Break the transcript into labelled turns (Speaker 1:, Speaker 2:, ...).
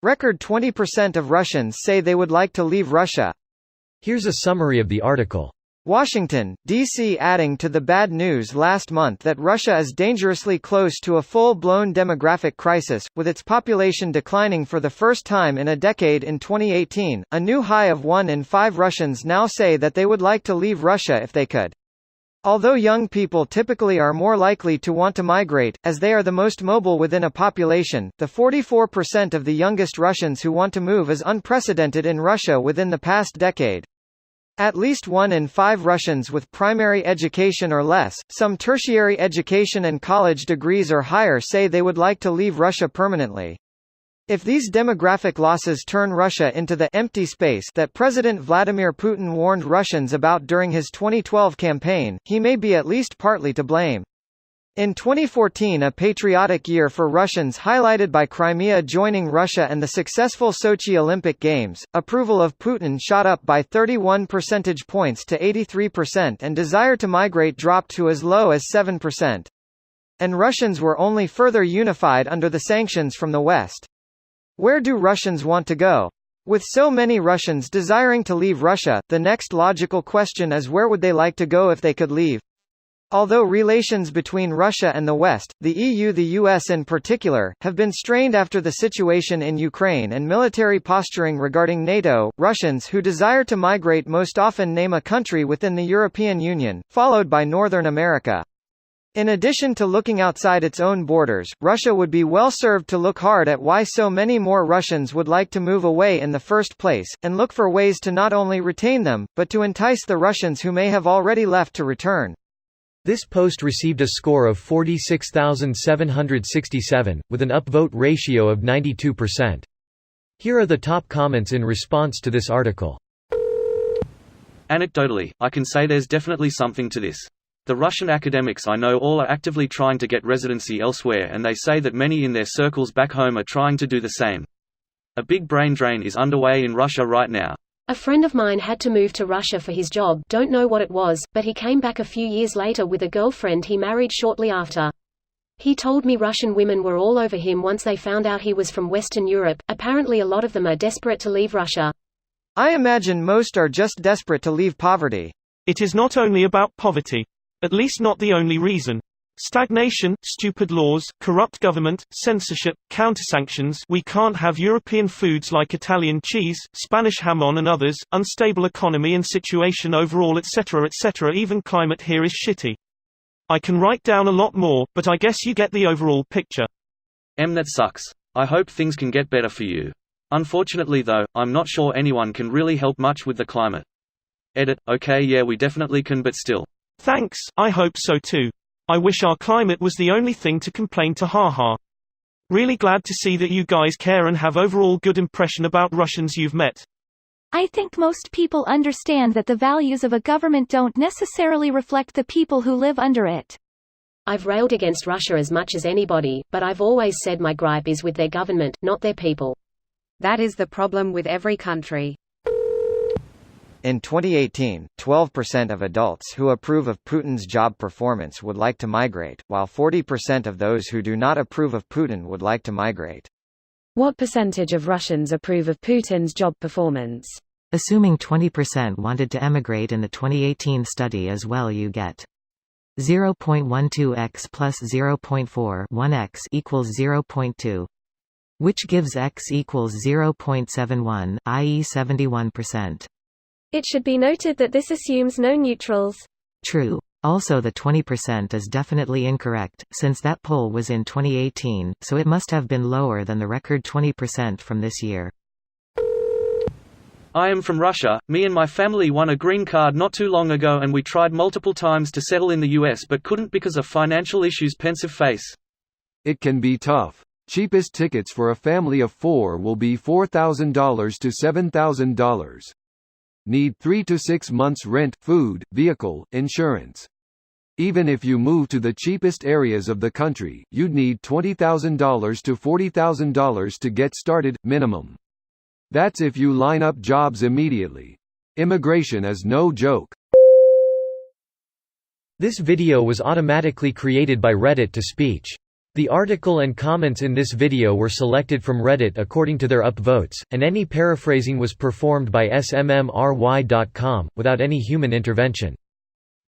Speaker 1: Record 20% of Russians say they would like to leave Russia.
Speaker 2: Here's a summary of the article.
Speaker 1: Washington, D.C. adding to the bad news last month that Russia is dangerously close to a full-blown demographic crisis, with its population declining for the first time in a decade in 2018. A new high of 1 in 5 Russians now say that they would like to leave Russia if they could. Although young people typically are more likely to want to migrate, as they are the most mobile within a population, the 44% of the youngest Russians who want to move is unprecedented in Russia within the past decade. At least 1 in 5 Russians with primary education or less, some tertiary education and college degrees or higher say they would like to leave Russia permanently. If these demographic losses turn Russia into the empty space that President Vladimir Putin warned Russians about during his 2012 campaign, he may be at least partly to blame. In 2014, a patriotic year for Russians highlighted by Crimea joining Russia and the successful Sochi Olympic Games, approval of Putin shot up by 31 percentage points to 83% and desire to migrate dropped to as low as 7%. And Russians were only further unified under the sanctions from the West. Where do Russians want to go? With so many Russians desiring to leave Russia, the next logical question is where would they like to go if they could leave? Although relations between Russia and the West, the EU, the US in particular, have been strained after the situation in Ukraine and military posturing regarding NATO, Russians who desire to migrate most often name a country within the European Union, followed by Northern America. In addition to looking outside its own borders, Russia would be well served to look hard at why so many more Russians would like to move away in the first place, and look for ways to not only retain them, but to entice the Russians who may have already left to return.
Speaker 2: This post received a score of 46,767, with an upvote ratio of 92%. Here are the top comments in response to this article.
Speaker 3: Anecdotally, I can say there's definitely something to this. The Russian academics I know all are actively trying to get residency elsewhere, and they say that many in their circles back home are trying to do the same. A big brain drain is underway in Russia right now.
Speaker 4: A friend of mine had to move to Russia for his job, don't know what it was, but he came back a few years later with a girlfriend he married shortly after. He told me Russian women were all over him once they found out he was from Western Europe. Apparently a lot of them are desperate to leave Russia.
Speaker 1: I imagine most are just desperate to leave poverty.
Speaker 5: It is not only about poverty. At least not the only reason. Stagnation, stupid laws, corrupt government, censorship, counter-sanctions, we can't have European foods like Italian cheese, Spanish jamon and others, unstable economy and situation overall etc. Even climate here is shitty. I can write down a lot more, but I guess you get the overall picture.
Speaker 3: That sucks. I hope things can get better for you. Unfortunately though, I'm not sure anyone can really help much with the climate. Edit, okay yeah we definitely can but still.
Speaker 5: Thanks, I hope so too. I wish our climate was the only thing to complain to haha. Really glad to see that you guys care and have overall good impression about Russians you've met.
Speaker 6: I think most people understand that the values of a government don't necessarily reflect the people who live under it.
Speaker 4: I've railed against Russia as much as anybody, but I've always said my gripe is with their government, not their people.
Speaker 7: That is the problem with every country.
Speaker 1: In 2018, 12% of adults who approve of Putin's job performance would like to migrate, while 40% of those who do not approve of Putin would like to migrate.
Speaker 7: What percentage of Russians approve of Putin's job performance?
Speaker 8: Assuming 20% wanted to emigrate in the 2018 study as well, you get 0.12x plus 0.4 1x equals 0.2, which gives x equals 0.71, i.e. 71%.
Speaker 6: It should be noted that this assumes no neutrals.
Speaker 8: True. Also the 20% is definitely incorrect, since that poll was in 2018, so it must have been lower than the record 20% from this year.
Speaker 3: I am from Russia. Me and my family won a green card not too long ago and we tried multiple times to settle in the US but couldn't because of financial issues. Pensive face.
Speaker 9: It can be tough. Cheapest tickets for a family of 4 will be $4,000 to $7,000. Need 3 to 6 months rent, food, vehicle, insurance. Even if you move to the cheapest areas of the country, you'd need $20,000 to $40,000 to get started, minimum. That's if you line up jobs immediately. Immigration is no joke.
Speaker 2: This video was automatically created by Reddit to Speech. The article and comments in this video were selected from Reddit according to their upvotes, and any paraphrasing was performed by smmry.com, without any human intervention.